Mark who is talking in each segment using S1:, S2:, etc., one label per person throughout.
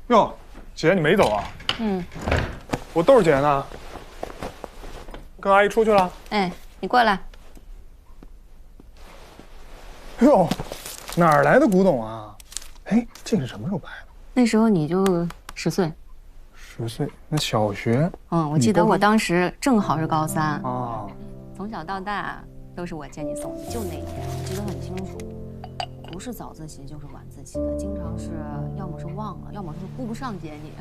S1: 哟，姐你没走啊？
S2: 嗯，
S1: 我豆儿姐呢？跟阿姨出去了。
S2: 哎，你过来。
S1: 哟，哪儿来的古董啊？哎，这是什么时候拍的？
S2: 那时候你就10岁。
S1: 10岁，那小学？
S2: 我记得我当时正好是高3
S1: 啊。
S2: 从小到大都是我接你送的，就那天我记得很清楚，不是早自习就是晚自习的，经常是要么是忘了，要么是顾不上接你。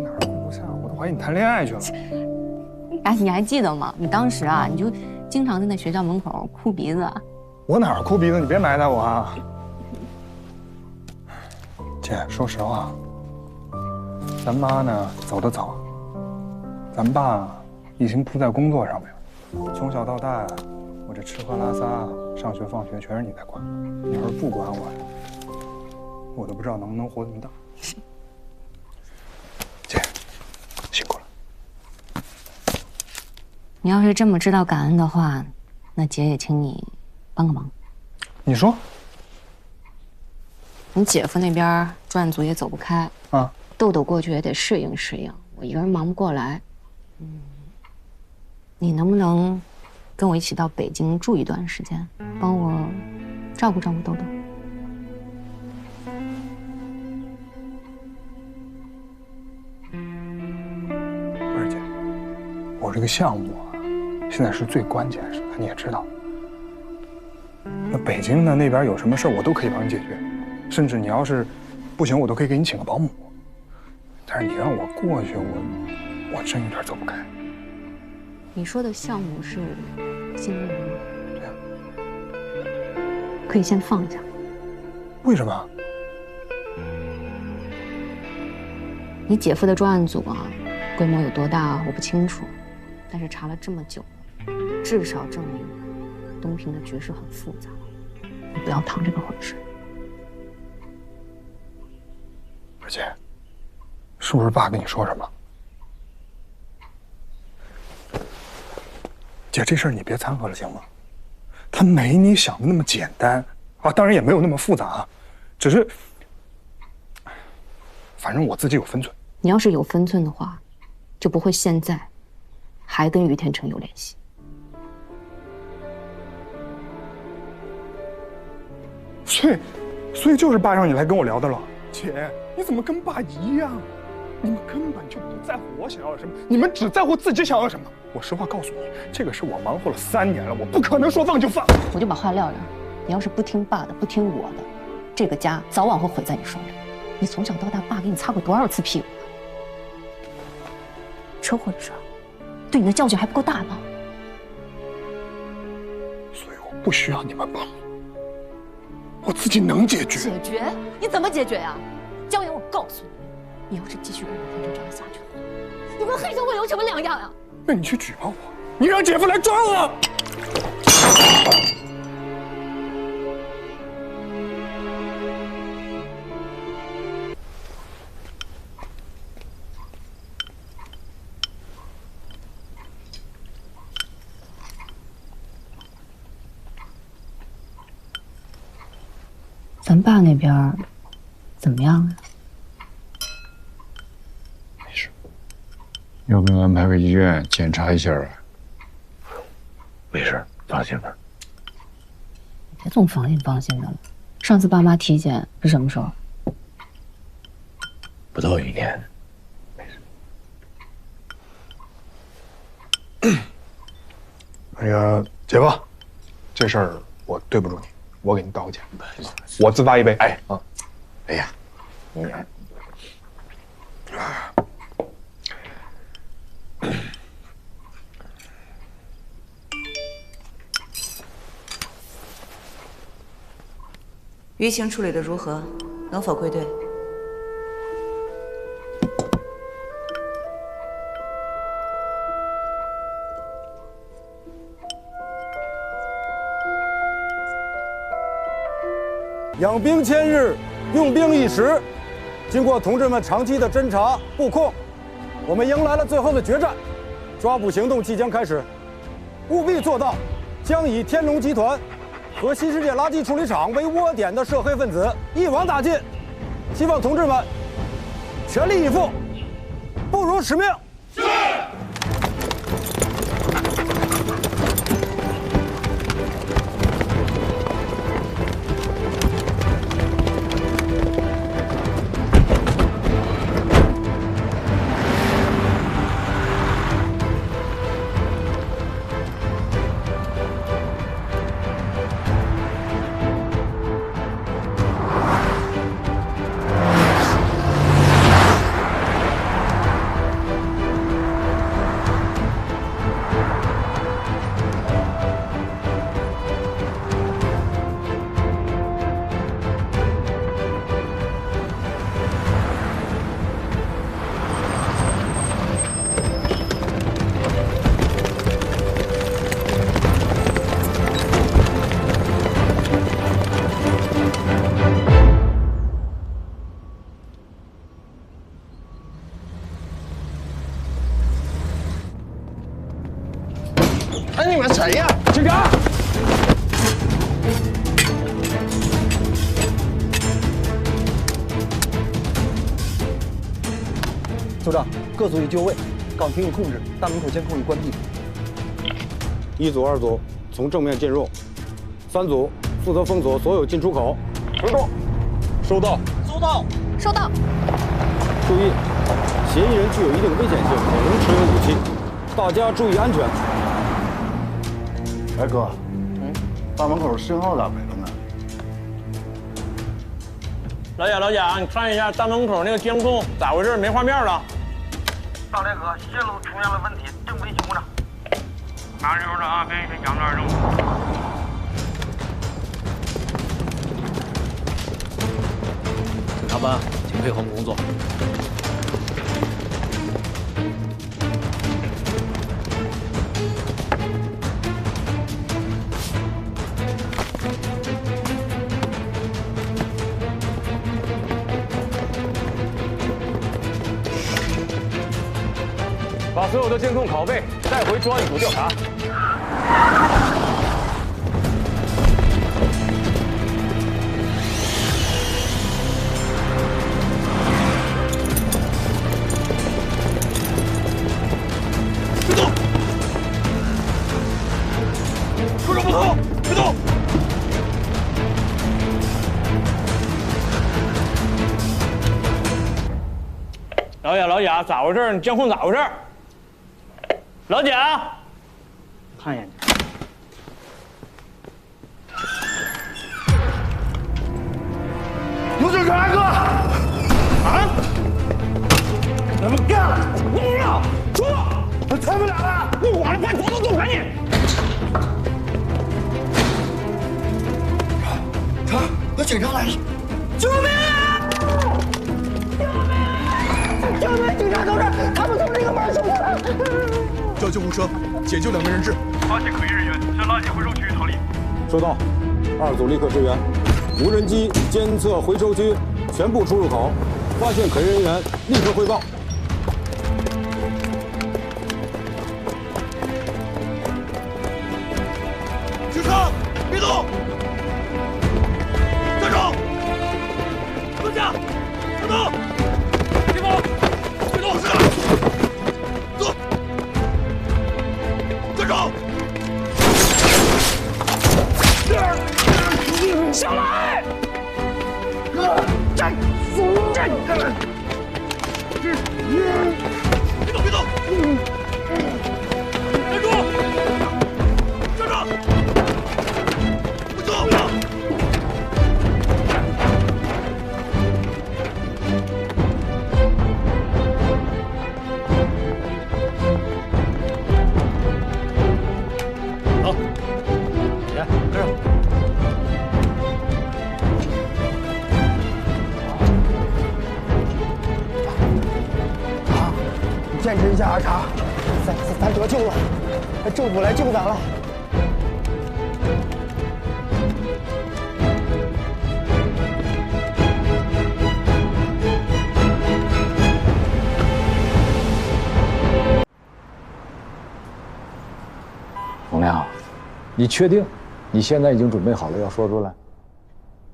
S1: 哪儿顾不上？我都怀疑你谈恋爱去了。
S2: 哎，你还记得吗？你当时啊，你就经常在那学校门口哭鼻子。
S1: 我哪儿哭鼻子？你别埋汰我啊！姐，说实话，咱妈呢走得早，咱爸一心扑在工作上面。从小到大，我这吃喝拉撒、上学放学全是你在管。你要是不管我，我都不知道能不能活这么大。姐，辛苦了。
S2: 你要是这么知道感恩的话，那姐也请你帮个忙。
S1: 你说？
S2: 你姐夫那边专案组也走不开
S1: 啊，
S2: 豆豆过去也得适应适应，我一个人忙不过来。你能不能跟我一起到北京住一段时间，帮我照顾照顾豆豆？
S1: 不是姐，我这个项目啊，现在是最关键的时刻，你也知道。那北京的那边有什么事我都可以帮你解决，甚至你要是不行，我都可以给你请个保姆。但是你让我过去，我真有点走不开。
S2: 你说的项目是新人吗？
S1: 对呀。
S2: 可以先放下。
S1: 为什么？
S2: 你姐夫的专案组啊，规模有多大我不清楚，但是查了这么久，至少证明东平的局势很复杂。你不要趟这个浑水。
S1: 二姐，是不是爸跟你说什么？姐，这事儿你别掺和了，行吗？他没你想的那么简单啊，当然也没有那么复杂，只是，反正我自己有分寸。
S2: 你要是有分寸的话，就不会现在还跟于天成有联系。
S1: 所以就是爸让你来跟我聊的了。姐，你怎么跟爸一样？你们根本就不在乎我想要什么，你们只在乎自己想要什么。我实话告诉你，这个事我忙活了3年了，我不可能说放就放。
S2: 我就把话撂这儿，你要是不听爸的，不听我的，这个家早晚会毁在你手里。你从小到大，爸给你擦过多少次屁股啊？车祸的事儿，对你的教训还不够大吗？
S1: 所以我不需要你们帮我自己能解决。
S2: 解决？你怎么解决呀？江源，我告诉你，你要是继续跟于天成这样下去的话，你跟黑社会有什么两样呀？
S1: 那你去举报我，你让姐夫来抓我。
S2: 咱爸那边怎么样啊？
S3: 没事，要不要安排个医院检查一下啊？
S4: 没事，放心吧。
S2: 别总放心放心的了。上次爸妈体检是什么时候？
S4: 不到1年，没
S1: 事。那个姐夫，这事儿我对不住你，我给您道个歉。我自罚一杯。哎啊，
S4: 哎呀，你。
S5: 舆情处理的如何？能否归队？
S6: 养兵千日，用兵一时。经过同志们长期的侦查布控，我们迎来了最后的决战，抓捕行动即将开始，务必做到将以天龙集团和新世界垃圾处理厂为窝点的涉黑分子一网打尽。希望同志们全力以赴，不辱使命。是。
S4: 你们谁呀？
S6: 警察！
S7: 组长，各组已就位，岗亭已控制，大门口监控已关闭。
S6: 1组、2组从正面进入，3组负责封锁所有进出口。
S7: 收到。
S6: 收到。
S7: 收到。
S2: 收到。
S6: 注意，嫌疑人具有一定危险性，可能持有武器，大家注意安全。
S3: 哎哥，大门口信号咋没了呢？
S8: 老贾，你看一下大门口那个监控咋回事？没画面了。
S9: 大雷哥，线路出现了问题，正维修呢。拿任务的啊，跟杨那儿任务。
S10: 查班，请配合我们工作。
S6: 把所有的监控拷贝带回专案组调查。
S9: 别动！说手不动！别动！
S8: 老贾，咋回事？你监控咋回事？老贾，
S7: 看一眼。
S9: 有警察哥！啊！咱们干了！你要出！我才不了了！你往上快走，赶紧！
S7: 查，有警察来了！
S9: 救命啊！救命！警察同志，他们从这个门出来了！
S11: 叫救护车，解救2名人质。
S9: 发现可疑人员，向垃圾回收区逃离。
S6: 收到，2组立刻支援。无人机监测回收区全部出入口，发现可疑人员立刻汇报。
S9: 警察，别动！站住！蹲下！站住！别动！别动！走！站住！下来！站！站！别动！别动！站住！站住！不动！不动！
S10: 走，起来，跟上。
S7: 坚持一下啊，查，咱得救了，政府来救咱了。
S3: 洪亮，你确定你现在已经准备好了要说出来？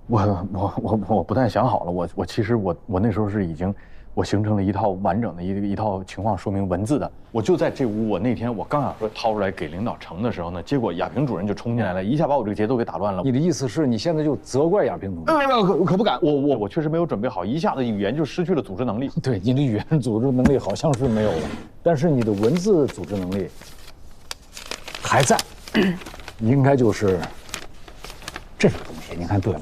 S12: 我不但想好了，我其实我那时候是已经
S3: 我形成了一套完整的一套情况说明文字的。我就在这屋，我那天我刚想说掏出来给领导呈的时候呢，结果亚平主任就冲进来了，一下把我这个节奏给打乱了。
S12: 你的意思是你现在就责怪亚平同志？
S3: 可不敢，我确实没有准备好，一下子语言就失去了组织能力。
S12: 对，你的语言组织能力好像是没有了，但是你的文字组织能力还在，应该就是这种东西。您看对了。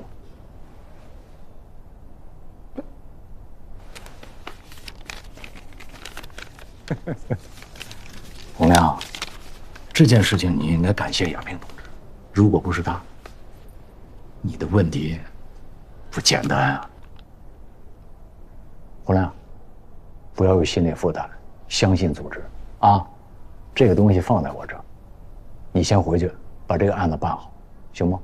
S12: 洪亮，这件事情你应该感谢亚平同志，如果不是他，你的问题不简单啊。洪亮，不要有心理负担，相信组织啊。这个东西放在我这儿，你先回去把这个案子办好，行吗？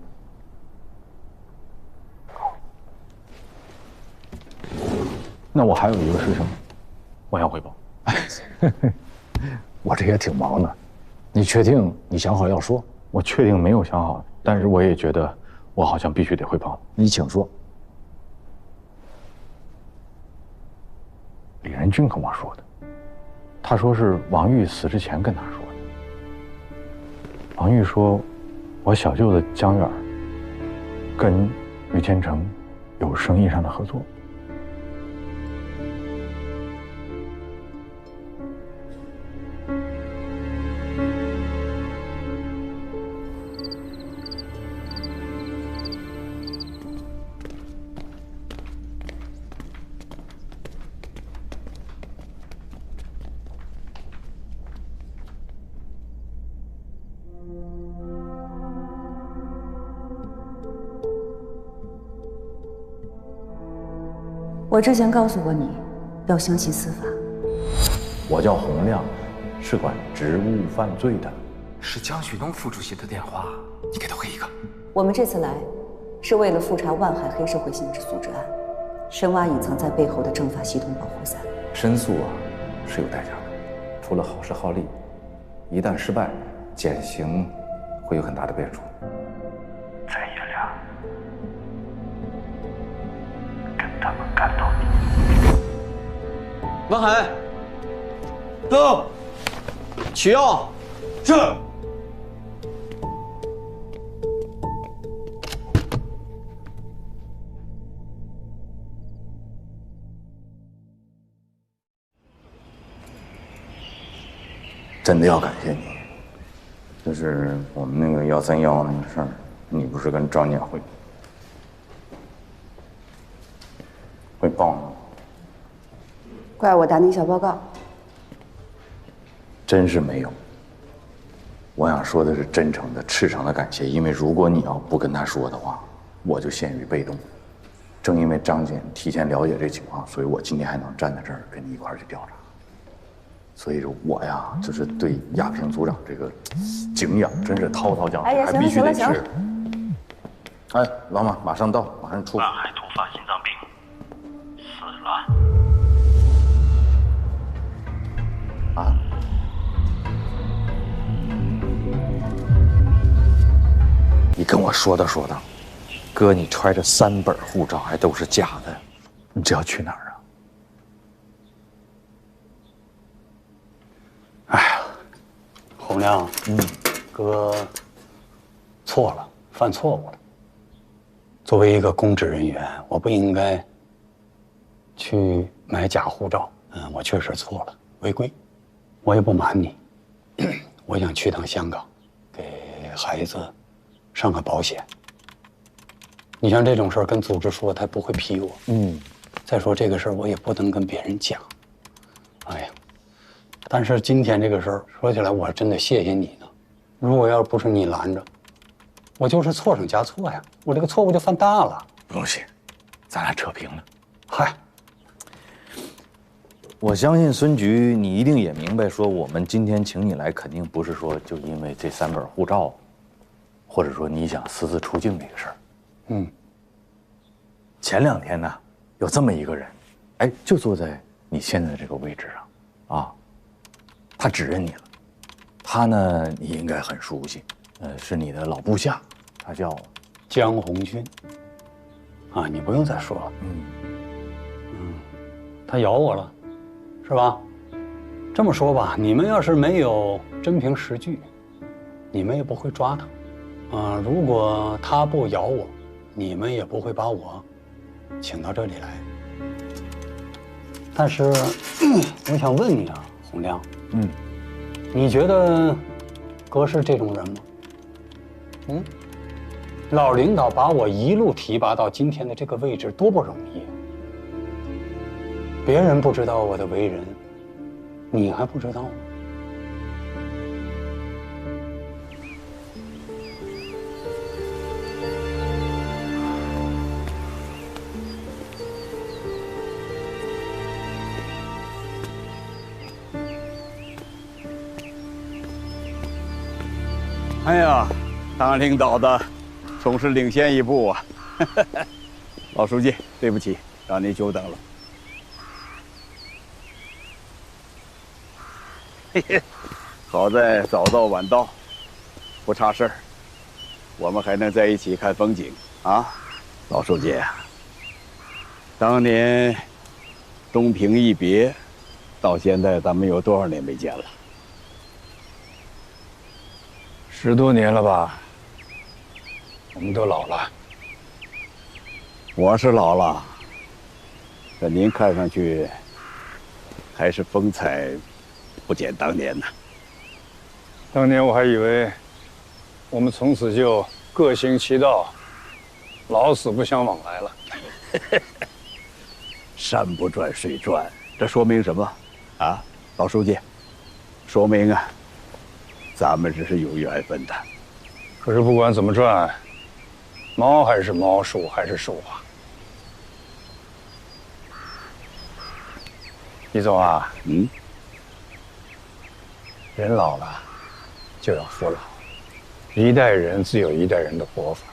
S3: 那我还有一个事情，我要汇报。
S12: 我这也挺忙的，你确定你想好要说？
S3: 我确定没有想好，但是我也觉得我好像必须得汇报。
S12: 你请说。
S3: 李仁俊跟我说的，他说是王玉死之前跟他说的。王玉说，我小舅子江远跟于千成有生意上的合作。
S5: 我之前告诉过你，要相信司法。
S3: 我叫洪亮，是管职务犯罪的。
S13: 是江旭东副主席的电话，你给他回一个。
S5: 我们这次来，是为了复查万海黑社会性质组织案，深挖隐藏在背后的政法系统保护伞。
S14: 申诉啊，是有代价的，除了好时好利，一旦失败，减刑会有很大的变数。
S15: 咱爷俩跟他们干到底。
S8: 王海，走，取药。是。
S14: 真的要感谢你，就是我们那个131那个事儿，你不是跟张姐汇报吗？
S5: 怪我打你小报告。
S14: 真是没有。我想说的是真诚的、赤诚的感谢，因为如果你要不跟他说的话，我就陷于被动。正因为张姐提前了解这情况，所以我今天还能站在这儿跟你一块儿去调查。所以说我呀，就是对亚平组长这个敬仰，真是滔滔江水，还必须得吃。哎，老马，马上到，马上出。
S15: 万海突发心脏病，死了。
S14: 啊？你跟我说道，哥，你揣着3本护照还都是假的，你这要去哪儿啊？
S16: 哎呀，洪亮，哥错了，犯错误了。作为一个公职人员，我不应该去买假护照。我确实错了，违规。我也不瞒你，我想去趟香港，给孩子上个保险。你像这种事儿跟组织说，他不会批我。再说这个事儿我也不能跟别人讲。哎呀，但是今天这个事儿说起来，我真的谢谢你呢。如果要不是你拦着，我就是错上加错呀，我这个错误就犯大了。
S14: 不用谢，咱俩扯平了。
S16: 嗨，
S14: 我相信孙局，你一定也明白，说我们今天请你来，肯定不是说就因为这3本护照，或者说你想私自出境这个事儿。前2天呢，有这么一个人，哎，就坐在你现在的这个位置上，啊，他指认你了。他呢，你应该很熟悉，是你的老部下，他叫
S16: 江红军。啊，你不用再说了。他咬我了，是吧？这么说吧，你们要是没有真凭实据，你们也不会抓他。如果他不咬我，你们也不会把我请到这里来。但是，我想问你啊，洪亮，你觉得哥是这种人吗？老领导把我一路提拔到今天的这个位置，多不容易。别人不知道我的为人，你还不知道吗？
S17: 哎呀，当领导的总是领先一步啊！老书记，对不起，让您久等了。嘿嘿，好在早到晚到，不差事儿，我们还能在一起看风景啊！老书记，当年东平一别，到现在咱们有多少年没见了
S12: ？10多年了吧？我们都老了。
S17: 我是老了，可您看上去还是风采不减当年呢。
S12: 当年我还以为我们从此就各行其道，老死不相往来了。
S17: 山不转水转，这说明什么啊？老书记，说明啊，咱们这是有缘分的。
S12: 可是不管怎么转，猫还是猫，树还是树啊。李总啊，人老了就要服老，一代人自有一代人的活法，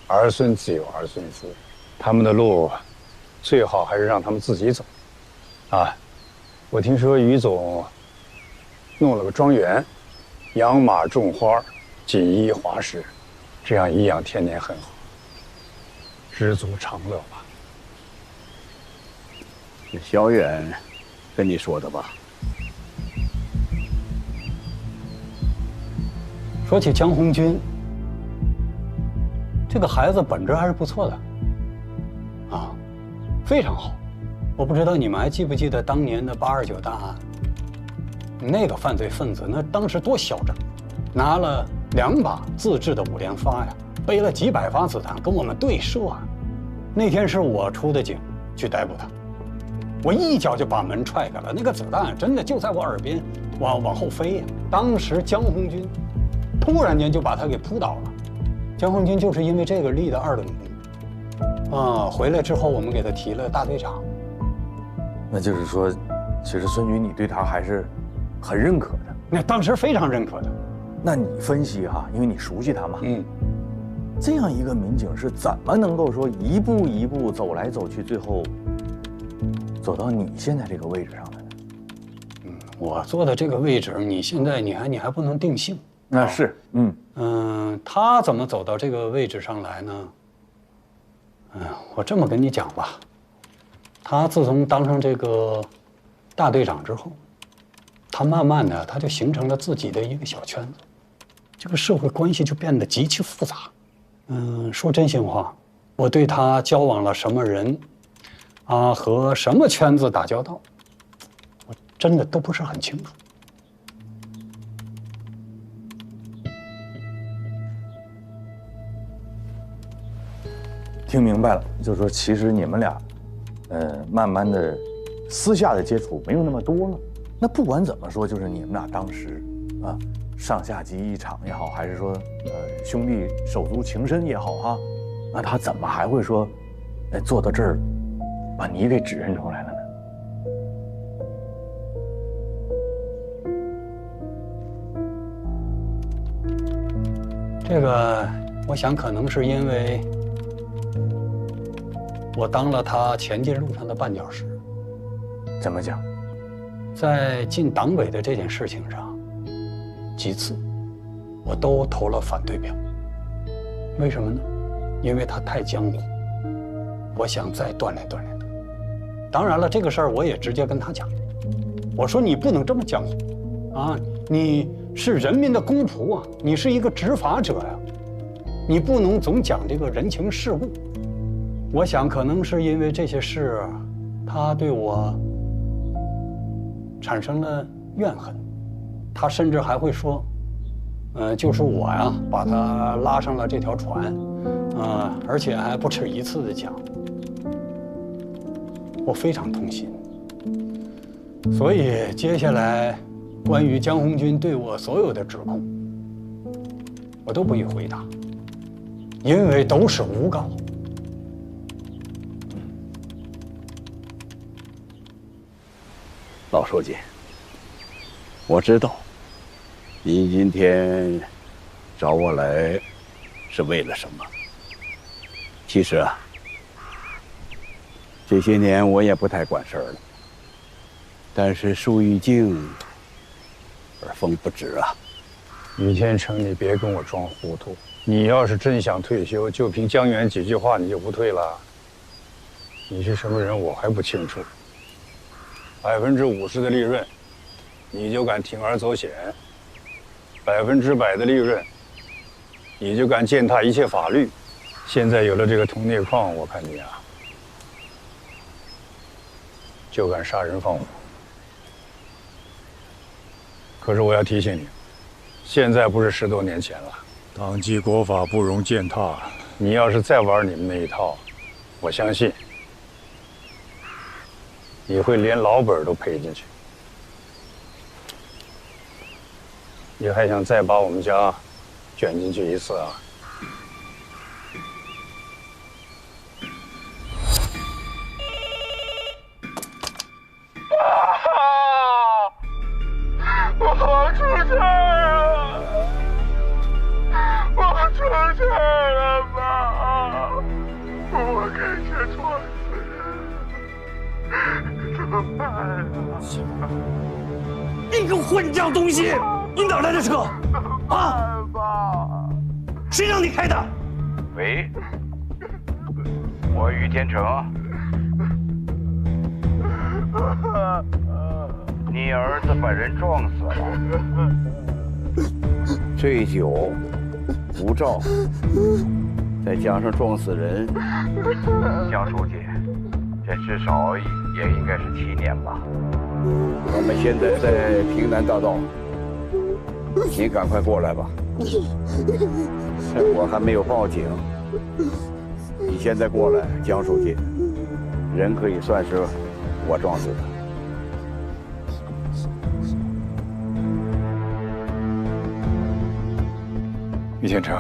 S12: 儿孙自有儿孙福，他们的路最好还是让他们自己走。啊，我听说于总弄了个庄园，养马种花，锦衣华食，这样颐养天年很好，知足常乐吧。
S17: 小远跟你说的吧？
S16: 说起江红军，这个孩子本质还是不错的，啊，非常好。我不知道你们还记不记得当年的829大案？那个犯罪分子那当时多嚣张，拿了2把自制的5连发呀，背了几百发子弹跟我们对射啊。那天是我出的警去逮捕他，我一脚就把门踹开了，那个子弹真的就在我耳边往后飞呀。当时江红军突然间就把他给扑倒了。江红军就是因为这个立的2等功，啊，回来之后我们给他提了大队长。
S14: 那就是说，其实孙局你对他还是很认可的。
S16: 那当时非常认可的。
S14: 那你分析哈，因为你熟悉他嘛，这样一个民警是怎么能够说一步一步走来走去，最后走到你现在这个位置上的呢？
S16: 我坐的这个位置，你现在你还不能定性。
S14: 那是，
S16: 他怎么走到这个位置上来呢？我这么跟你讲吧，他自从当上这个大队长之后，他慢慢的他就形成了自己的一个小圈子，这个社会关系就变得极其复杂。说真心话，我对他交往了什么人，和什么圈子打交道，我真的都不是很清楚。
S14: 听明白了，就是说，其实你们俩，慢慢的私下的接触没有那么多了。那不管怎么说，就是你们俩当时啊，上下级一场也好，还是说兄弟手足情深也好哈，那他怎么还会说，坐到这儿，把你给指认出来了呢？
S16: 这个，我想可能是因为我当了他前进路上的绊脚石。
S14: 怎么讲？
S16: 在进党委的这件事情上，几次我都投了反对票。为什么呢？因为他太江湖，我想再锻炼锻炼他。当然了，这个事儿我也直接跟他讲，我说你不能这么江湖，啊，你是人民的公仆啊，你是一个执法者呀，你不能总讲这个人情世故。我想可能是因为这些事，他对我产生了怨恨，他甚至还会说，就是我呀把他拉上了这条船，而且还不止一次的讲。我非常痛心，所以接下来关于江红军对我所有的指控，我都不予回答，因为都是诬告。
S17: 老书记，我知道您今天找我来是为了什么。其实啊，这些年我也不太管事儿了，但是树欲静而风不止啊。
S12: 于天成，你别跟我装糊涂。你要是真想退休，就凭江源几句话你就不退了？你是什么人我还不清楚。50%的利润，你就敢铤而走险？100%的利润，你就敢践踏一切法律？现在有了这个铜镍矿，我看你啊，就敢杀人放火。可是我要提醒你，现在不是10多年前了，党纪国法不容践踏。你要是再玩你们那一套，我相信你会连老本都赔进去。你还想再把我们家卷进去一次啊？
S9: 我出事了！我出事了妈！我开车撞死人，怎么办啊？
S10: 你个混账东西！你哪来的车？啊！谁让你开的？
S15: 喂，我于天成。你儿子把人撞死了，醉酒、无照，再加上撞死人，江书记，这至少也应该是7年吧。我们现在在平南大道，您赶快过来吧。我还没有报警，你现在过来，江书记，人可以算是我撞死的。
S12: 于天成，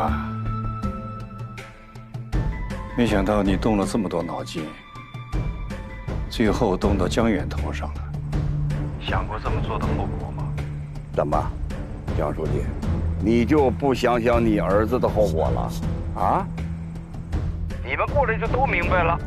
S12: 没想到你动了这么多脑筋，最后动到江远头上了。
S15: 想过这么做的后果吗？
S17: 怎么，江书记，你就不想想你儿子的后果了？啊？
S15: 你们过来就都明白了。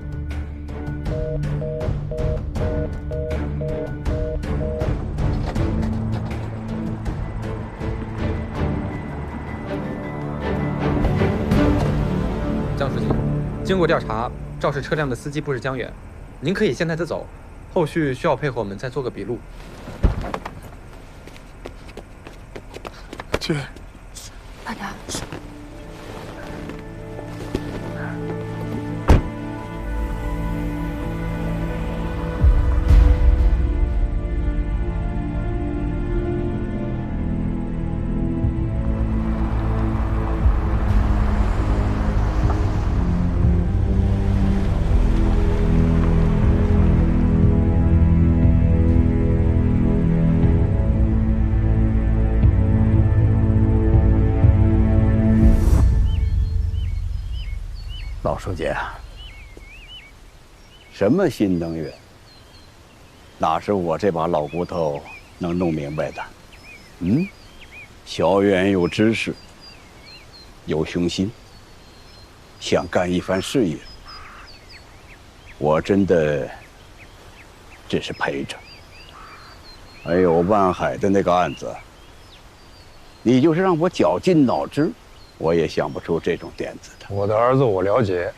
S18: 江书记，经过调查，肇事车辆的司机不是江远，您可以先带他走，后续需要配合我们再做个笔录。
S11: 姐，
S2: 慢点。
S17: 老书记啊，什么新能源，哪是我这把老骨头能弄明白的？小远有知识，有雄心，想干一番事业，我真的只是陪着。还有万海的那个案子，你就是让我绞尽脑汁，我也想不出这种点子的。
S12: 我的儿子我了解，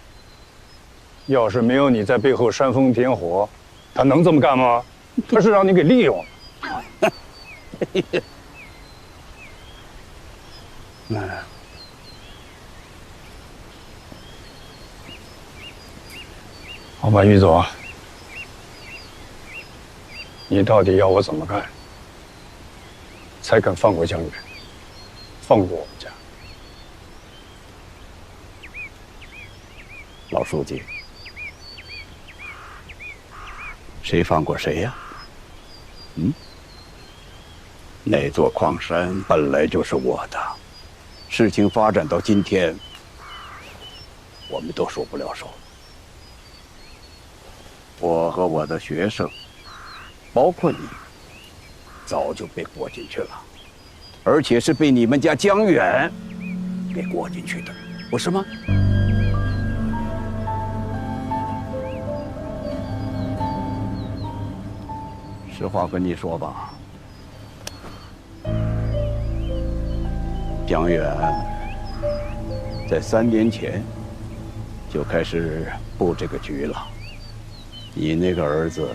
S12: 要是没有你在背后煽风点火，他能这么干吗？他是让你给利用了。好吧，于总，你到底要我怎么干，才肯放过江远，放过我们家？
S17: 老书记，谁放过谁呀？那座矿山本来就是我的，事情发展到今天，我们都收不了手。我和我的学生，包括你，早就被裹进去了，而且是被你们家江远给裹进去的，不是吗？实话跟你说吧，江远在3年前就开始布这个局了。你那个儿子，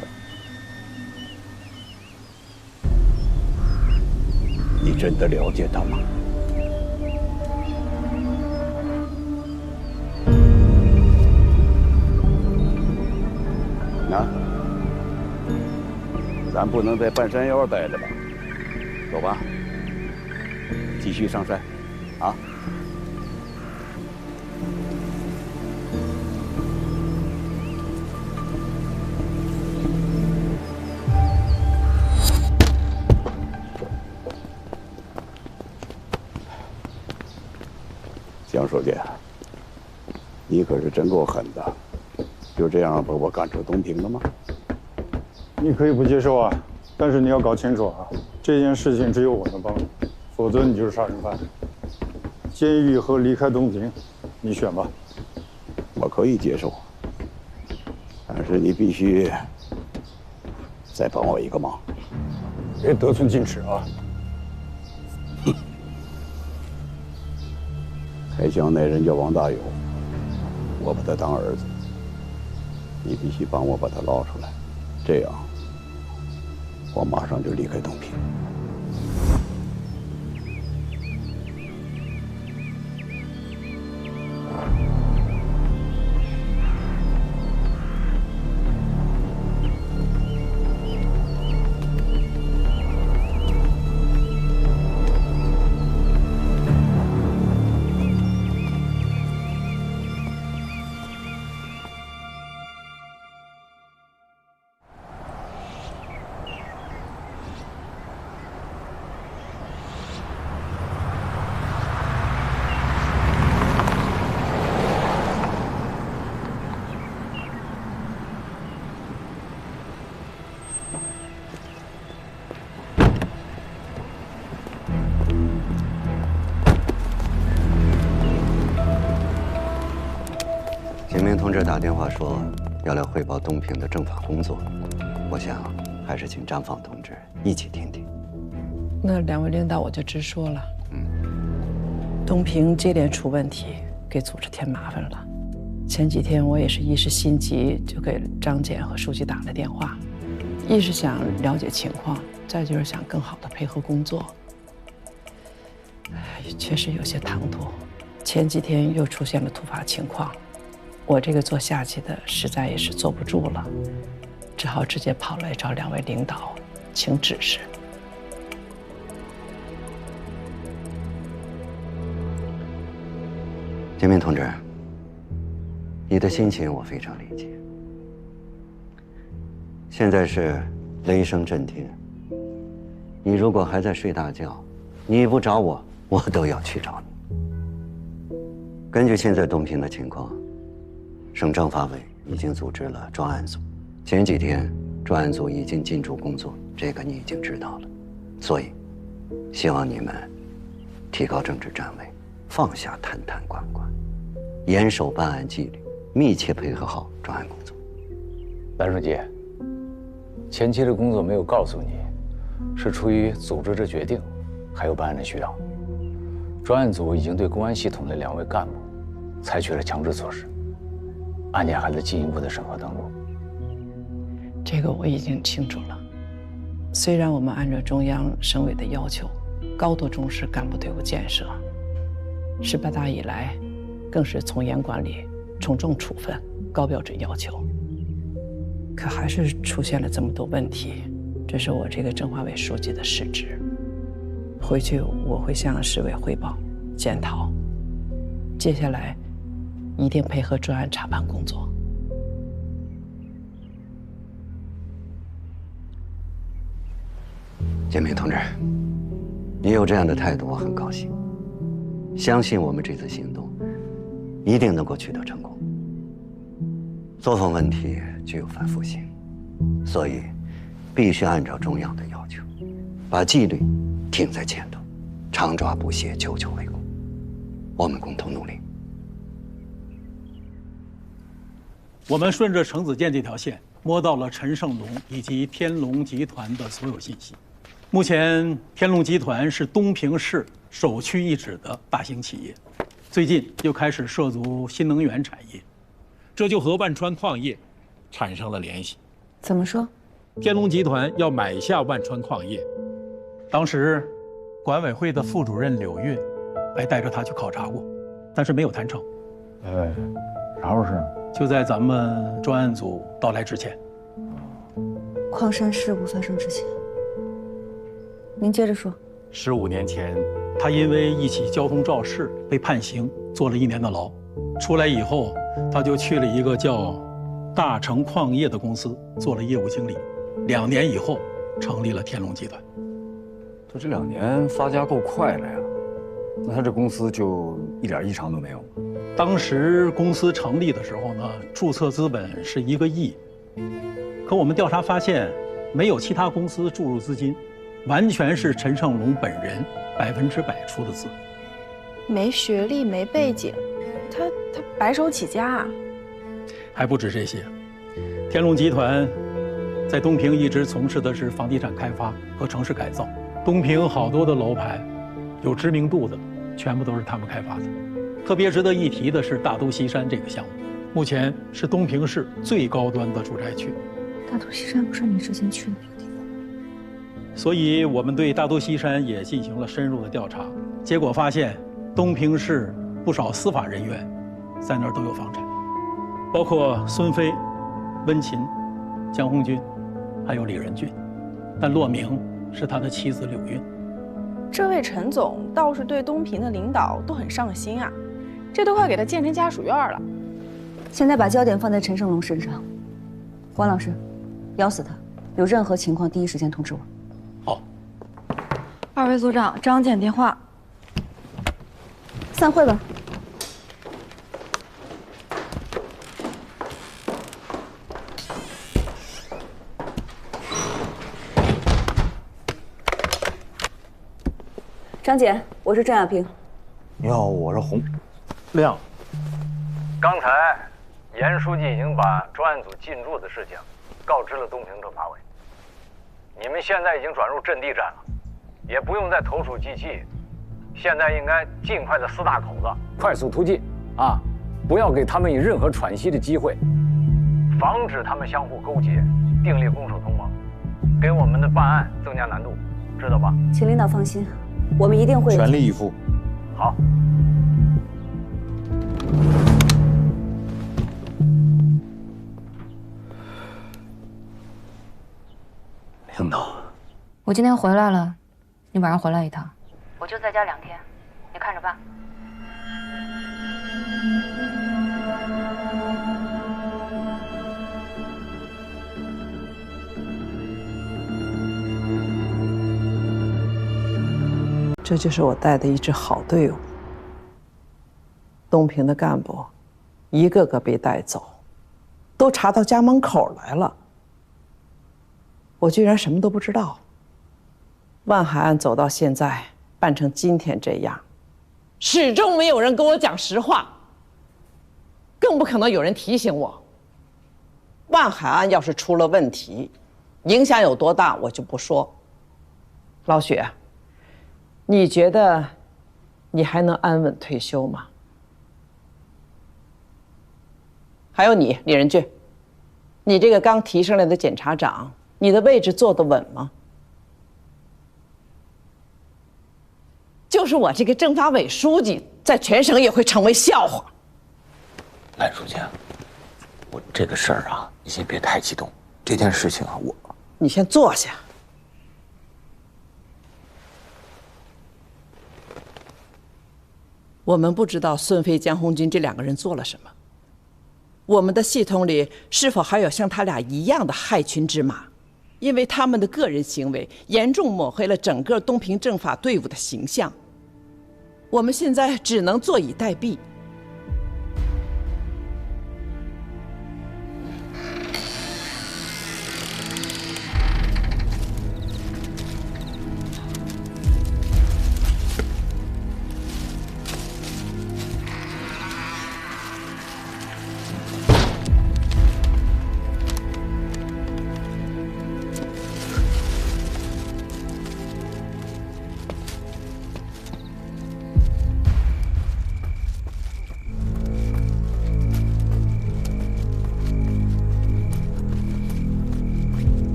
S17: 你真的了解他吗？啊？咱不能在半山腰待着吧？走吧，继续上山，啊！江书记，你可是真够狠的，就这样把我赶出东平了吗？
S12: 你可以不接受啊，但是你要搞清楚啊，这件事情只有我能帮你，否则你就是杀人犯。监狱和离开东平，你选吧。
S17: 我可以接受，但是你必须再帮我一个忙。
S12: 别得寸进尺啊！
S17: 开枪那人叫王大有，我把他当儿子，你必须帮我把他捞出来，这样我马上就离开东平。
S19: 景明同志打电话说要来汇报东平的政法工作，我想还是请张放同志一起听听。
S20: 那2位领导我就直说了，东平接连出问题，给组织添麻烦了。前几天我也是一时心急，就给张检和书记打了电话，一是想了解情况，再就是想更好的配合工作。确实有些唐突，前几天又出现了突发情况。我这个做下级的实在也是坐不住了，只好直接跑来找2位领导请指示。
S19: 景明同志，你的心情我非常理解。现在是雷声震天，你如果还在睡大觉，你不找我，我都要去找你。根据现在东平的情况，省政法委已经组织了专案组，前几天专案组已经进驻工作，这个你已经知道了。所以，希望你们提高政治站位，放下坛坛罐罐，严守办案纪律，密切配合好专案工作。
S3: 蓝书记，前期的工作没有告诉你，是出于组织的决定，还有办案的需要。专案组已经对公安系统的2位干部采取了强制措施。案件还在进一步的审核当中。
S20: 这个我已经清楚了。虽然我们按照中央、省委的要求，高度重视干部队伍建设，18大以来，更是从严管理、从重处分、高标准要求，可还是出现了这么多问题，这是我这个政法委书记的失职。回去我会向市委汇报检讨，接下来一定配合专案查办工作。
S19: 建明同志，你有这样的态度，我很高兴。相信我们这次行动一定能够取得成功。作风问题具有反复性，所以必须按照中央的要求，把纪律挺在前头，常抓不懈，久久为功。我们共同努力。
S21: 我们顺着程子健这条线，摸到了陈胜龙以及天龙集团的所有信息。目前，天龙集团是东平市首屈一指的大型企业，最近又开始涉足新能源产业，这就和万川矿业产生了联系。
S5: 怎么说？
S21: 天龙集团要买下万川矿业，当时管委会的副主任柳运还带着他去考察过，但是没有谈成。
S3: 啥回事？
S21: 就在咱们专案组到来之前。
S5: 矿山事故发生之前。您接着说。
S21: 15年前，他因为一起交通肇事被判刑，坐了1年的牢。出来以后，他就去了一个叫大成矿业的公司做了业务经理。2年以后，成立了天龙集团。
S1: 他这2年发家够快了呀，那他这公司就一点异常都没有。
S21: 当时公司成立的时候呢，注册资本是1个亿，可我们调查发现，没有其他公司注入资金。完全是陈胜龙本人100%出的资，
S22: 没学历没背景，他白手起家啊。
S21: 还不止这些，天龙集团在东平一直从事的是房地产开发和城市改造，东平好多的楼盘，有知名度的，全部都是他们开发的。特别值得一提的是大都西山这个项目，目前是东平市最高端的住宅区。
S2: 大都西山不是你之前去的那个地方？
S21: 所以，我们对大都西山也进行了深入的调查，结果发现，东平市不少司法人员在那儿都有房产，包括孙飞、温琴、江红军，还有李仁俊，但落名是他的妻子柳运。
S22: 这位陈总倒是对东平的领导都很上心啊，这都快给他建成家属院了。
S5: 现在把焦点放在陈胜龙身上，王老师，咬死他，有任何情况第一时间通知我。
S22: 2位组长，张检电话。
S5: 散会吧。张检，我是郑亚萍。
S1: 你好，我是洪
S3: 亮。
S23: 刚才严书记已经把专案组进驻的事情告知了东平政法委，你们现在已经转入阵地战了。也不用再投鼠忌器，现在应该尽快的撕大口子，
S24: 快速突进啊！不要给他们以任何喘息的机会，
S23: 防止他们相互勾结，订立攻守同盟，给我们的办案增加难度，知道吧？
S5: 请领导放心，我们一定会
S1: 全力以赴。
S23: 好。
S1: 领导，
S2: 我今天回来了。你晚上回来一趟，我就在家2天，你看着办。
S20: 这就是我带的一支好队伍。东平的干部，一个个被带走，都查到家门口来了。我居然什么都不知道。万海案走到现在，办成今天这样，始终没有人跟我讲实话，更不可能有人提醒我。万海案要是出了问题，影响有多大我就不说。老许，你觉得你还能安稳退休吗？还有你，李仁俊，你这个刚提上来的检察长，你的位置坐得稳吗？就是我这个政法委书记，在全省也会成为笑话。
S4: 赖书记，我这个事儿啊，你先别太激动。这件事情啊，
S20: 你先坐下。我们不知道孙飞、江红军这2个人做了什么。我们的系统里是否还有像他俩一样的害群之马？因为他们的个人行为严重抹黑了整个东平政法队伍的形象。我们现在只能坐以待毙。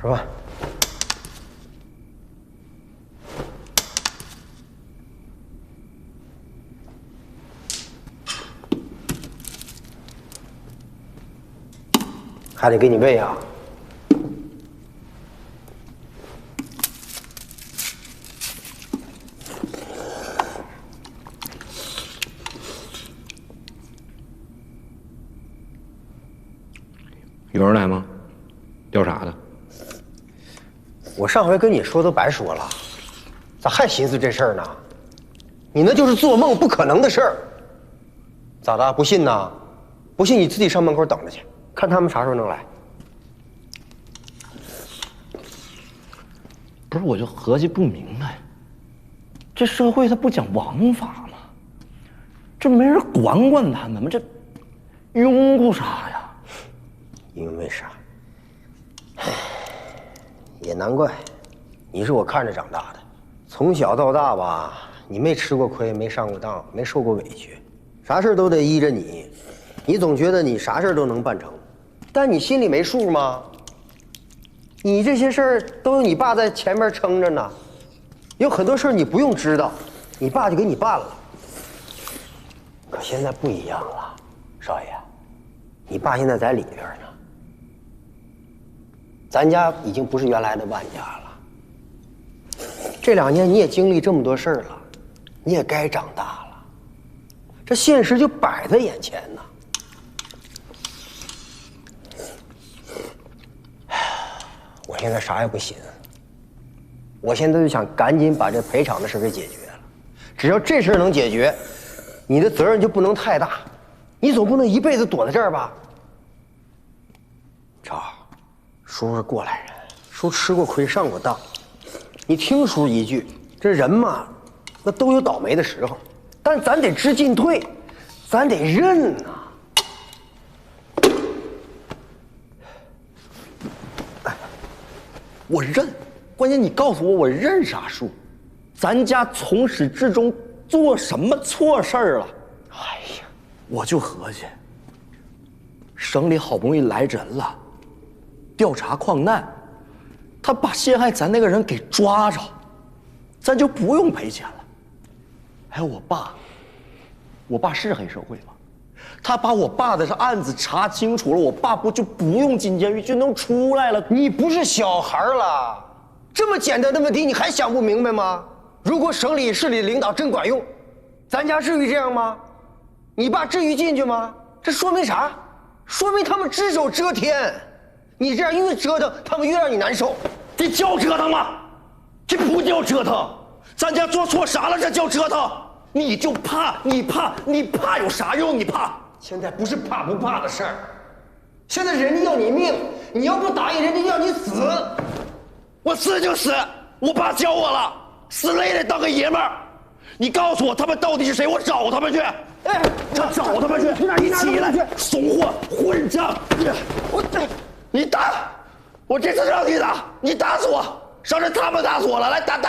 S6: 吃饭。还得给你喂啊。
S18: 有人来吗？调查的。
S6: 我上回跟你说都白说了，咋还寻思这事儿呢？你那就是做梦，不可能的事儿。咋的？不信呐？不信你自己上门口等着去，看他们啥时候能来。
S4: 不是，我就合计不明白，这社会它不讲王法吗？这没人管管他们吗？这拥护啥呀？
S6: 因为啥？也难怪，你是我看着长大的，从小到大吧，你没吃过亏，没上过当，没受过委屈，啥事都得依着你。你总觉得你啥事都能办成，但你心里没数吗？你这些事儿都有你爸在前面撑着呢，有很多事儿你不用知道，你爸就给你办了。可现在不一样了，少爷，你爸现在在里边呢。咱家已经不是原来的万家了。这2年你也经历这么多事儿了，你也该长大了。这现实就摆在眼前呢。我现在啥也不寻思，我现在就想赶紧把这赔偿的事给解决了。只要这事能解决，你的责任就不能太大。你总不能一辈子躲在这儿吧？超。叔是过来人，叔吃过亏，上过当。你听叔一句，这人嘛，那都有倒霉的时候，但咱得知进退，咱得认呐。
S4: 我认，关键你告诉我，我认啥数？咱家从始至终做什么错事儿了？哎呀，我就合计，省里好不容易来人了。调查矿难，他把陷害咱那个人给抓着，咱就不用赔钱了。还有我爸是黑社会吗？他把我爸的这案子查清楚了，我爸不就不用进监狱就能出来了？
S6: 你不是小孩了，这么简单的问题你还想不明白吗？如果省里市里领导真管用，咱家至于这样吗？你爸至于进去吗？这说明啥？说明他们只手遮天。你这样越折腾，他们越让你难受。
S4: 这叫折腾吗？这不叫折腾。咱家做错啥了？这叫折腾？你就怕？你怕有啥用？你怕？
S6: 现在不是怕不怕的事儿，现在人家要你命，你要不答应，人家要你死。
S4: 我死就死，我爸教我了，死了也得当个爷们儿。你告诉我他们到底是谁，我找他们去。哎，我找他们去，你起来，怂货混账！你打，我这次让你打，你打死我，上次他们打死我了，来打。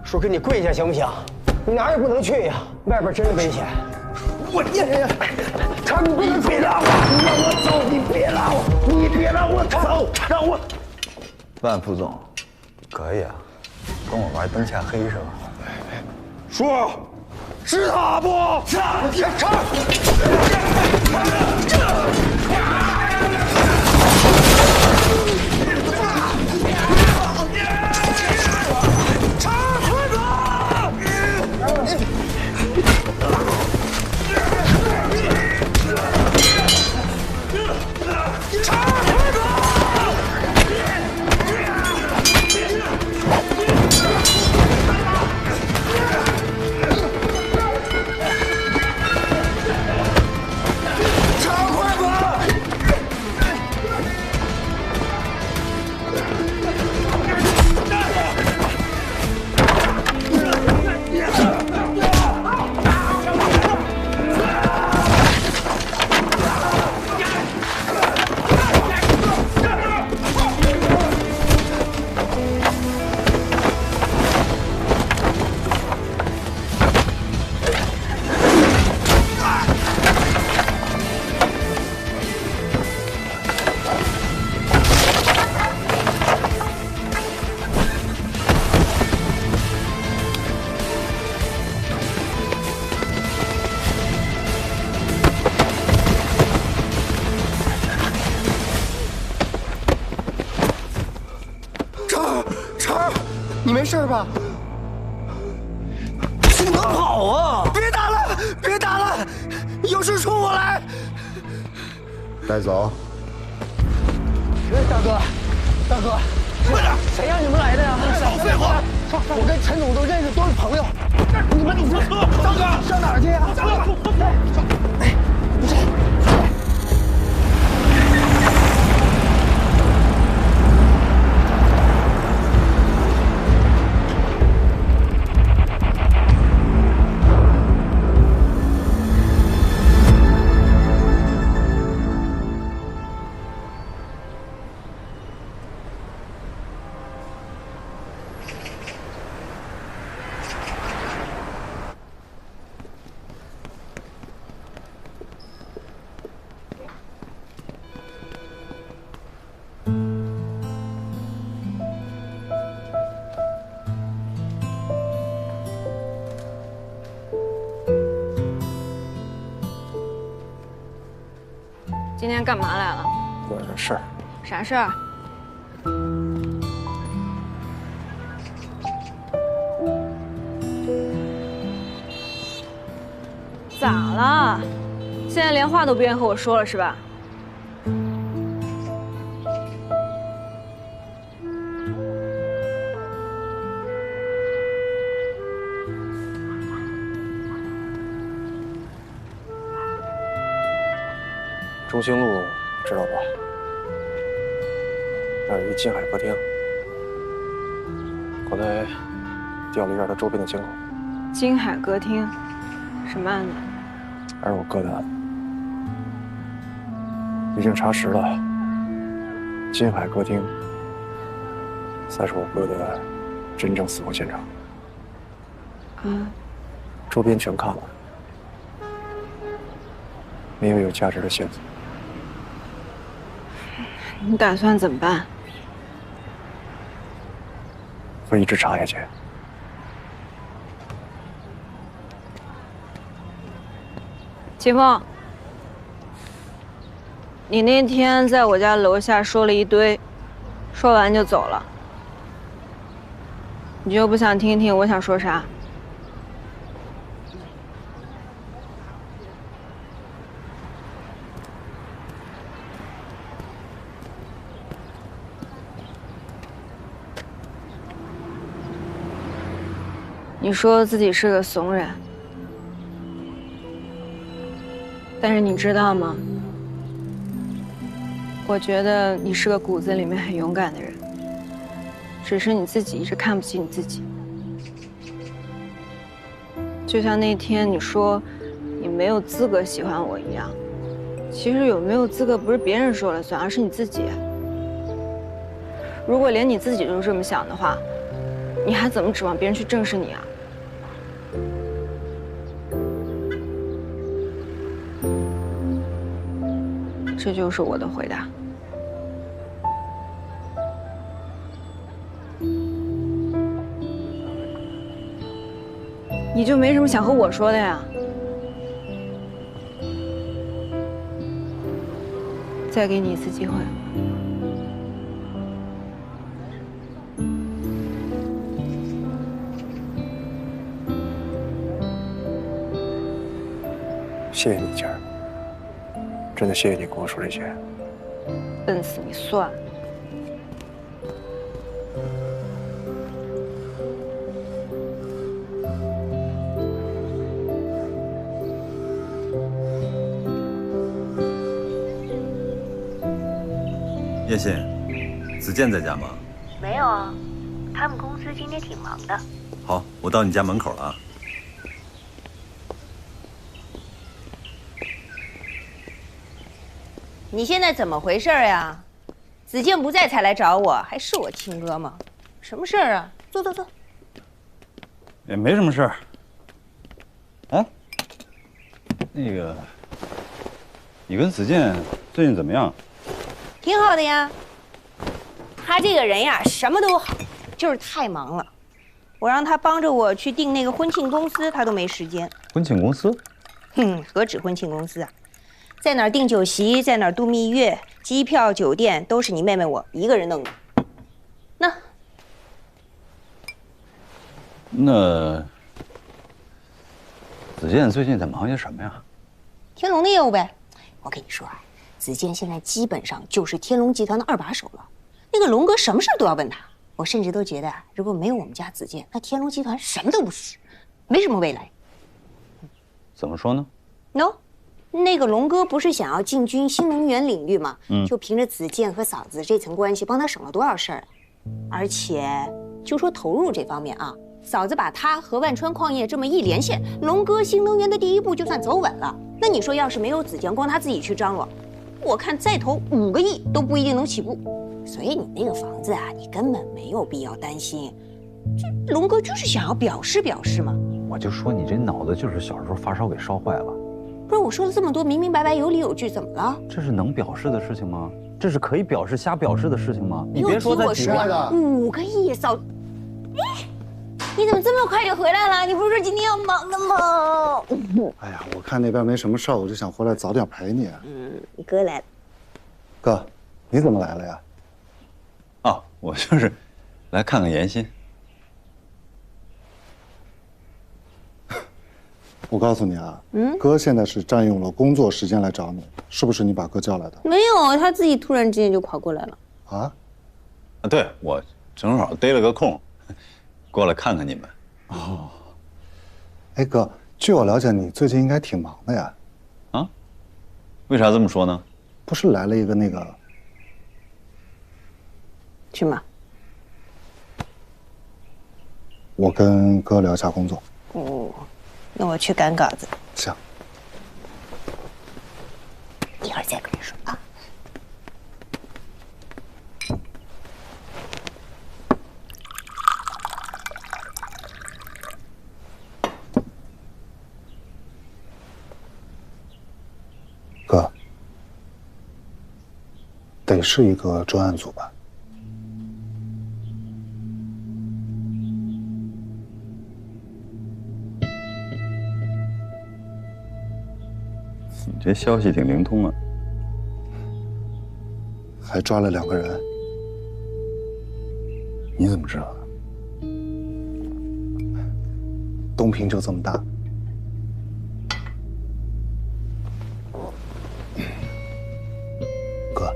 S6: 说给你跪下行不行？你哪儿也不能去呀，外边真的危险。
S4: 我他你别拉我，你让我走，你别拉我，你别让我走，让我。
S12: 万副总，可以啊，跟我玩灯下黑是吧？
S4: 说，是他不？是。
S6: 你没事吧？不能跑啊！别打了，别打了，有事冲我来。
S12: 带走。
S6: 大哥，快点！谁让你们来的呀？
S4: 少废话！
S6: 我跟陈总都认识，都是朋友。你们
S4: 大哥
S6: 上哪儿去呀？哎，不是。
S2: 今天干嘛来了？
S1: 有点事儿。
S2: 啥事儿？咋了？现在连话都不愿意和我说了是吧？
S1: 中兴路知道吧？那儿有一金海歌厅，刚才调了一下它周边的监控。
S2: 金海歌厅，什么案子？
S1: 还是我哥的案子。已经查实了，金海歌厅才是我哥的真正死亡现场。周边全看了，没有价值的线索。
S2: 你打算怎么办？
S1: 会一直查下去。
S2: 秦风，你那天在我家楼下说了一堆，说完就走了，你就不想听听我想说啥？你说自己是个怂人，但是你知道吗？我觉得你是个骨子里面很勇敢的人，只是你自己一直看不起你自己。就像那天你说你没有资格喜欢我一样，其实有没有资格不是别人说了算，而是你自己。如果连你自己都这么想的话，你还怎么指望别人去正视你啊？这就是我的回答。你就没什么想和我说的呀？再给你一次机会。
S1: 谢谢你，晴儿，真的谢谢你跟我说这些。
S2: 笨死你算了。
S7: 叶信，子健在家吗？
S8: 没有啊，他们公司今天挺忙的。
S7: 好，我到你家门口了啊。
S8: 你现在怎么回事呀？子健不在才来找我，还是我亲哥吗？什么事儿啊？坐坐坐。
S7: 也没什么事儿。哎，那个，你跟子健最近怎么样？
S8: 挺好的呀。他这个人呀，什么都好，就是太忙了。我让他帮着我去订那个婚庆公司，他都没时间。
S7: 婚庆公司？
S8: 何止婚庆公司啊！在哪儿订酒席，在哪儿度蜜月，机票、酒店都是你妹妹我一个人弄的。
S7: 那子健最近在忙些什么呀？
S8: 天龙的业务呗。我跟你说啊，子健现在基本上就是天龙集团的2把手了。那个龙哥什么事都要问他，我甚至都觉得，如果没有我们家子健，那天龙集团什么都不是，没什么未来。
S7: 怎么说呢？
S8: No， 那个龙哥不是想要进军新能源领域吗？就凭着子健和嫂子这层关系，帮他省了多少事儿。而且就说投入这方面啊，嫂子把他和万川矿业这么一连线，龙哥新能源的第一步就算走稳了。那你说，要是没有子健，光他自己去张罗，我看再投5个亿都不一定能起步。所以你那个房子啊，你根本没有必要担心。这龙哥就是想要表示表示嘛。
S3: 我就说你这脑子就是小时候发烧给烧坏了。
S8: 不是我说了这么多，明明白白，有理有据，怎么了？
S3: 这是能表示的事情吗？这是可以表示、瞎表示的事情吗？你别说
S8: 我说5个亿，嫂，你怎么这么快就回来了？你不是说今天要忙的吗？
S11: 哎呀，我看那边没什么事儿，我就想回来早点陪你。
S8: 哥来了。
S11: 哥，你怎么来了呀？
S7: 哦，我就是来看看妍心。
S11: 我告诉你啊，哥现在是占用了工作时间来找你，是不是你把哥叫来的？
S8: 没有，他自己突然之间就跑过来了。
S11: 啊？
S7: 对，我正好逮了个空，过来看看你们。
S11: 哦。哎哥，据我了解，你最近应该挺忙的呀。
S7: 啊？为啥这么说呢？
S11: 不是来了一个那个。
S8: 去吗？
S11: 我跟哥聊一下工作。
S8: 哦。那我去赶稿子。
S11: 行。
S8: 一会儿再跟你说啊。
S11: 哥，得是一个专案组吧？
S7: 你这消息挺灵通啊！
S11: 还抓了2个人，
S3: 你怎么知道的？
S11: 东平就这么大，哥，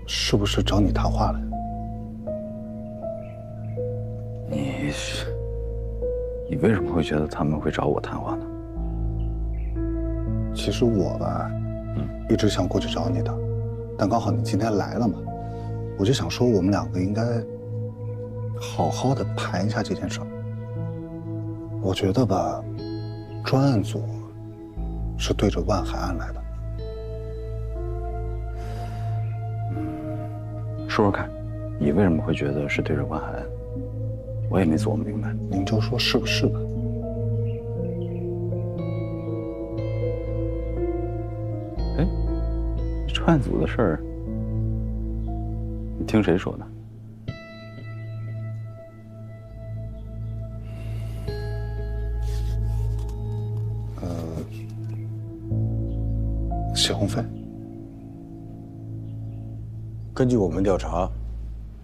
S11: 是不是找你谈话了？
S7: 为什么会觉得他们会找我谈话呢？
S11: 其实我吧，一直想过去找你的，但刚好你今天来了嘛，我就想说我们两个应该好好的谈一下这件事儿。我觉得吧，专案组是对着万海案来的。
S7: 说说看，你为什么会觉得是对着万海案？我也没琢磨明白。
S11: 您就说是不是吧？
S7: 哎，专案组的事儿，你听谁说的？
S11: 谢鸿飞。
S9: 根据我们调查，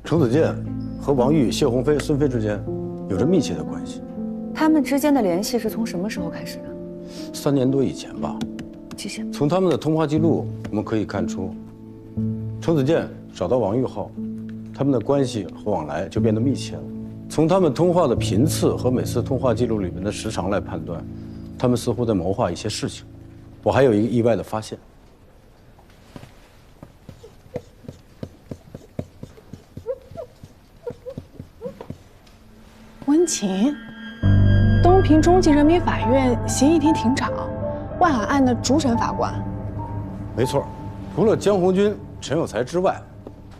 S9: 程子健和王玉、谢鸿飞、孙飞之间有着密切的关系。
S5: 他们之间的联系是从什么时候开始的
S9: 3年多以前吧。
S5: 继续。
S9: 从他们的通话记录，我们可以看出，程子健找到王玉后，他们的关系和往来就变得密切了。从他们通话的频次和每次通话记录里面的时长来判断，他们似乎在谋划一些事情。我还有一个意外的发现。
S22: 温情，东平中级人民法院刑一庭庭长，万海案的主审法官。
S9: 没错，除了江红军、陈有才之外，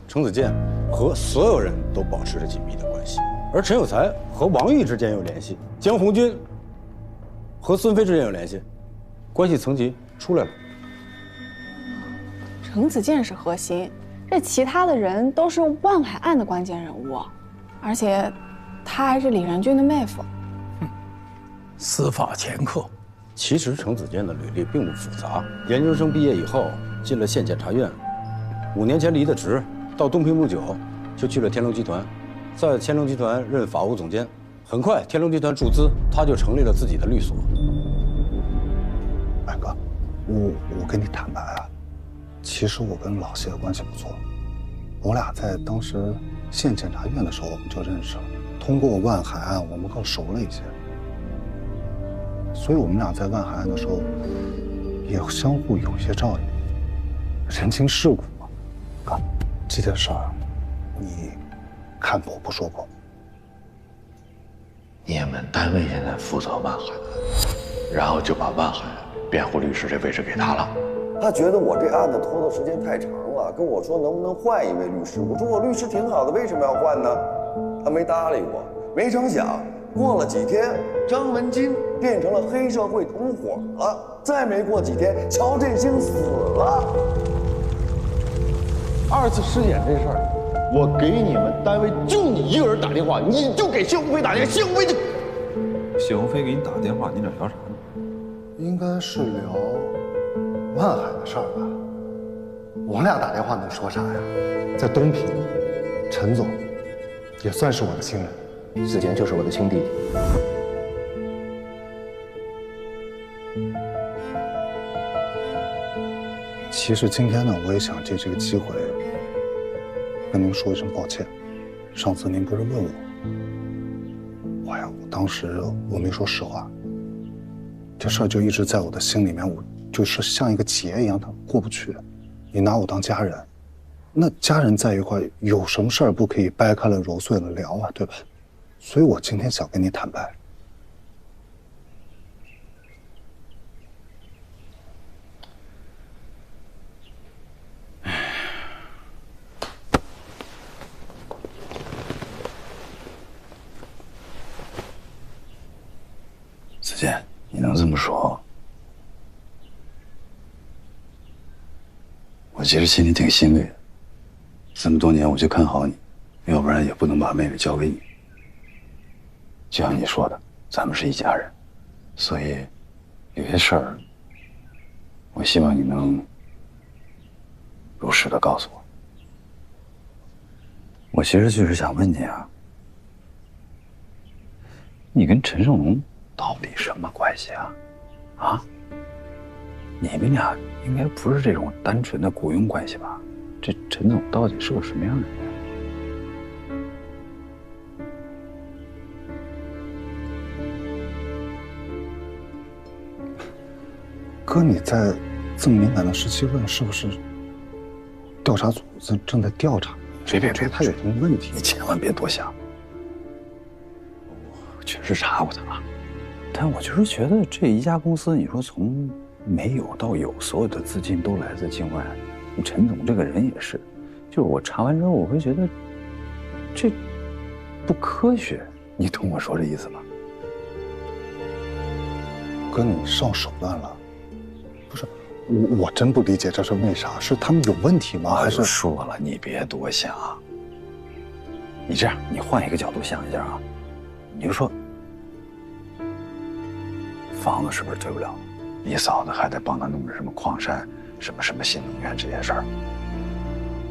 S9: 程子健和所有人都保持着紧密的关系。而陈有才和王玉之间有联系，江红军和孙飞之间有联系，关系层级出来了。
S22: 程子健是核心，这其他的人都是万海案的关键人物，而且他还是李仁俊的妹夫。
S12: 司法掮客。
S9: 其实程子健的履历并不复杂，研究生毕业以后进了县检察院，5年前离的职，到东平不久就去了天龙集团，在天龙集团任法务总监。很快天龙集团注资，他就成立了自己的律所。
S11: 白哥，我跟你坦白啊，其实我跟老谢的关系不错，我俩在当时县检察院的时候我们就认识了，通过万海案我们更熟了一些，所以我们俩在万海案的时候也相互有些照应，人情世故嘛。哥，这件事儿你看破不说破。
S3: 你们单位现在负责万海案，然后就把万海辩护律师这位置给他了。
S4: 他觉得我这案子拖的时间太长了，跟我说能不能换一位律师。我说我律师挺好的，为什么要换呢？他没搭理我。没成想，过了几天，张文金变成了黑社会同伙了。再没过几天，乔振兴死了。
S13: 2次尸检这事儿，我给你们单位就你一个人打电话，你就给谢鸿飞打电话，谢鸿飞就……
S7: 谢鸿飞给你打电话，你俩聊啥呢？
S11: 应该是聊万海的事儿吧。我俩打电话能说啥呀？在东平，陈总也算是我的亲人，
S13: 子健就是我的亲弟弟。
S11: 其实今天呢，我也想借这个机会跟您说一声抱歉。上次您不是问我，我当时我没说实话，这事儿就一直在我的心里面，我就是像一个结一样，它过不去。你拿我当家人，那家人在一块，有什么事儿不可以掰开了揉碎了聊啊，对吧？所以我今天想跟你坦白。
S7: 子健，你能这么说，我其实心里挺欣慰的。这么多年我就看好你，要不然也不能把妹妹交给你。就像你说的，咱们是一家人，所以有些事儿，我希望你能如实的告诉我。我其实就是想问你啊，你跟陈胜龙到底什么关系啊？啊？你们俩应该不是这种单纯的雇佣关系吧？这陈总到底是个什么样的人？
S11: 哥，你在这么敏感的时期问，是不是调查组正在调查？
S7: 别，
S11: 他有什么问题？
S7: 你千万别多想。我确实查过他了，但我就是觉得这一家公司，你说从没有到有，所有的资金都来自境外，陈总这个人也是，就是我查完之后，我会觉得这不科学，你懂我说这意思吗？
S11: 哥，你上手段了？不是，我真不理解这是为啥？是他们有问题吗？还是
S7: 说了，你别多想。你这样，你换一个角度想一下啊，你就说，房子是不是退不了？你嫂子还得帮他弄着什么矿山、什么新能源这些事儿。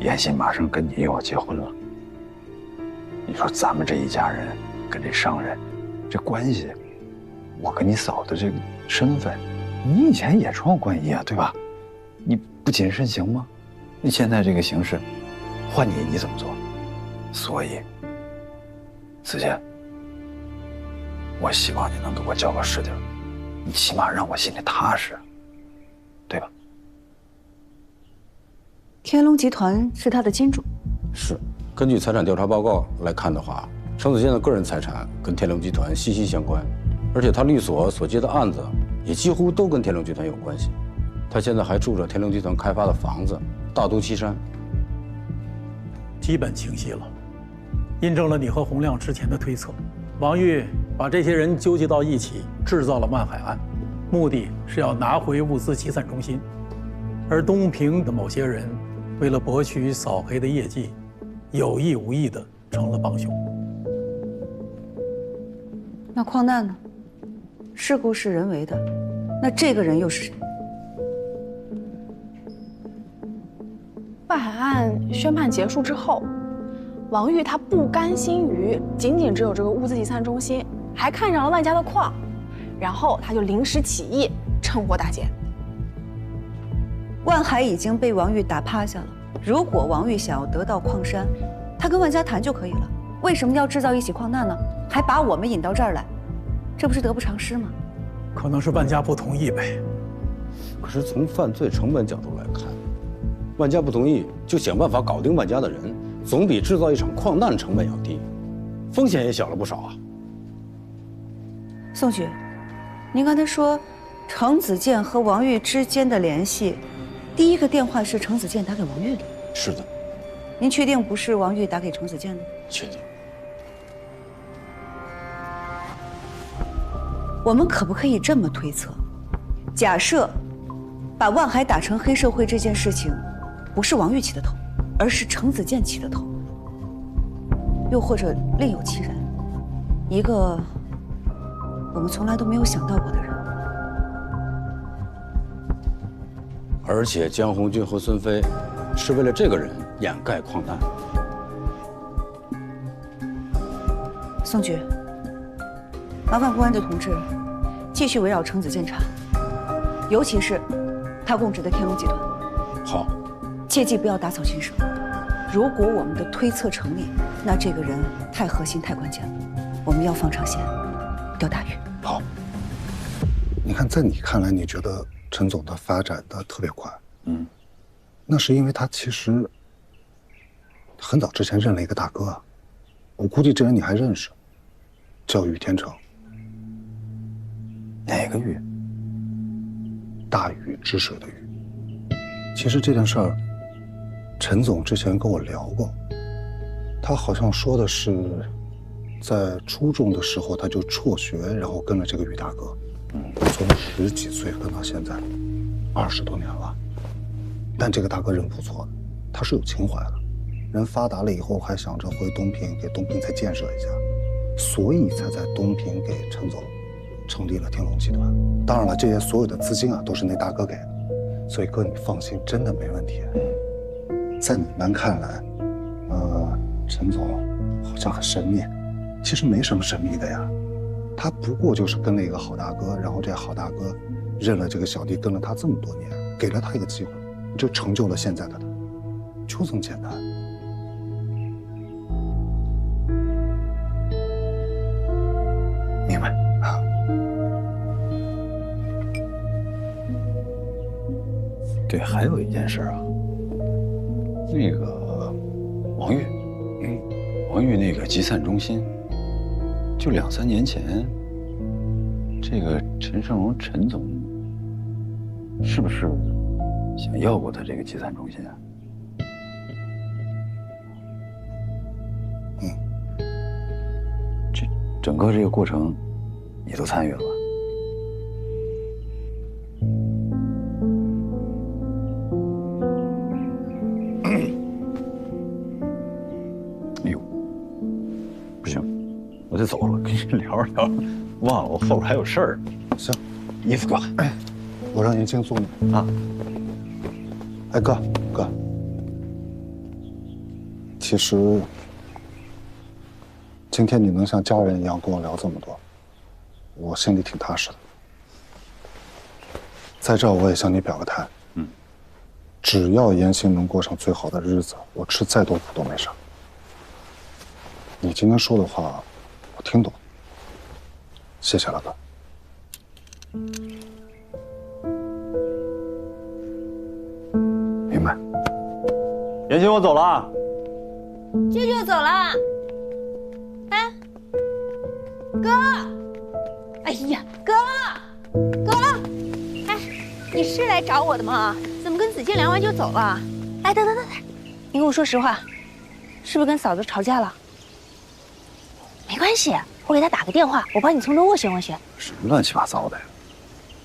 S7: 妍希马上跟你又要结婚了，你说咱们这一家人跟这商人这关系，我跟你嫂子这个身份，你以前也穿过冠衣啊，对吧？你不谨慎行吗？你现在这个形势，换你怎么做？所以，子健，我希望你能给我交个实底儿，你起码让我心里踏实，对吧？
S5: 天龙集团是他的金主。
S9: 是，根据财产调查报告来看的话，程子健的个人财产跟天龙集团息息相关，而且他律所所接的案子也几乎都跟天龙集团有关系。他现在还住着天龙集团开发的房子，大都七山。
S21: 基本清晰了，印证了你和洪亮之前的推测。王玉把这些人纠集到一起，制造了万海案，目的是要拿回物资集散中心。而东平的某些人为了博取扫黑的业绩，有意无意的成了帮凶。
S5: 那矿难呢？事故是人为的，那这个人又是谁？
S22: 万海案宣判结束之后，王玉他不甘心于仅只有这个物资集散中心，还看上了万家的矿，然后他就临时起意，趁火打劫。
S5: 万海已经被王玉打趴下了，如果王玉想要得到矿山，他跟万家谈就可以了。为什么要制造一起矿难呢？还把我们引到这儿来，这不是得不偿失吗？
S21: 可能是万家不同意呗。
S9: 可是从犯罪成本角度来看，万家不同意就想办法搞定万家的人，总比制造一场矿难成本要低，风险也小了不少啊。
S5: 宋局，您刚才说程子健和王玉之间的联系，第一个电话是程子健打给王玉的。
S9: 是的。
S5: 您确定不是王玉打给程子健的？
S9: 确定。
S5: 我们可不可以这么推测？假设把万海打成黑社会这件事情，不是王玉起的头，而是程子健起的头，又或者另有其人，一个我们从来都没有想到过的人。
S9: 而且江红军和孙飞是为了这个人掩盖矿难。
S5: 宋局，麻烦公安的同志继续围绕程子健查，尤其是他供职的天龙集团。
S9: 好，
S5: 切记不要打草惊蛇。如果我们的推测成立，那这个人太核心、太关键了，我们要放长线，钓大鱼。
S11: 好，你看，在你看来，你觉得陈总的发展的特别快，那是因为他其实很早之前认了一个大哥啊，我估计这人你还认识，叫宇天成。
S7: 哪个宇？
S11: 大禹治水的禹。其实这件事儿，陈总之前跟我聊过，他好像说的是，在初中的时候他就辍学，然后跟了这个宇大哥，从10几岁跟到现在，20多年了。但这个大哥人不错的，他是有情怀的，人发达了以后还想着回东平给东平再建设一下，所以才在东平给陈总成立了天龙集团。当然了，这些所有的资金啊都是那大哥给的，所以哥你放心，真的没问题。在你们看来，陈总好像很神秘，其实没什么神秘的呀，他不过就是跟了一个好大哥，然后这好大哥认了这个小弟，跟了他这么多年，给了他一个机会，就成就了现在的他，就这么简单。
S7: 明白啊？对，还有一件事啊，那个王玉，王玉那个集散中心，就2、3年前，这个陈胜荣陈总是不是想要过他这个集散中心啊？整个这个过程，你都参与了吧？哎呦，不行，我得走了，跟你聊着聊着，忘了我后边还有事儿。
S11: 行，
S7: 衣服挂。
S11: 哎，我让严静送你啊。哎，哥，其实今天你能像家人一样跟我聊这么多，我心里挺踏实的。在这儿我也向你表个态，只要严欣能过上最好的日子，我吃再多苦都没事。你今天说的话，我听懂了，谢谢了，哥。
S7: 明白。
S17: 严欣，我走了啊。
S8: 舅舅走了。哎，哥，哎呀，哥，哎，你是来找我的吗？怎么跟子健聊完就走了？哎，等，你跟我说实话，是不是跟嫂子吵架了？没关系，我给她打个电话，我帮你从中斡旋斡旋。
S7: 什么乱七八糟的呀？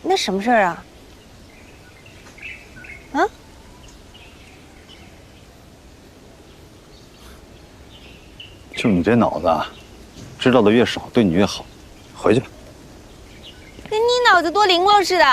S8: 那什么事儿啊？啊？
S7: 就你这脑子啊，知道的越少，对你越好。回去吧。
S8: 跟你脑子多灵光似的。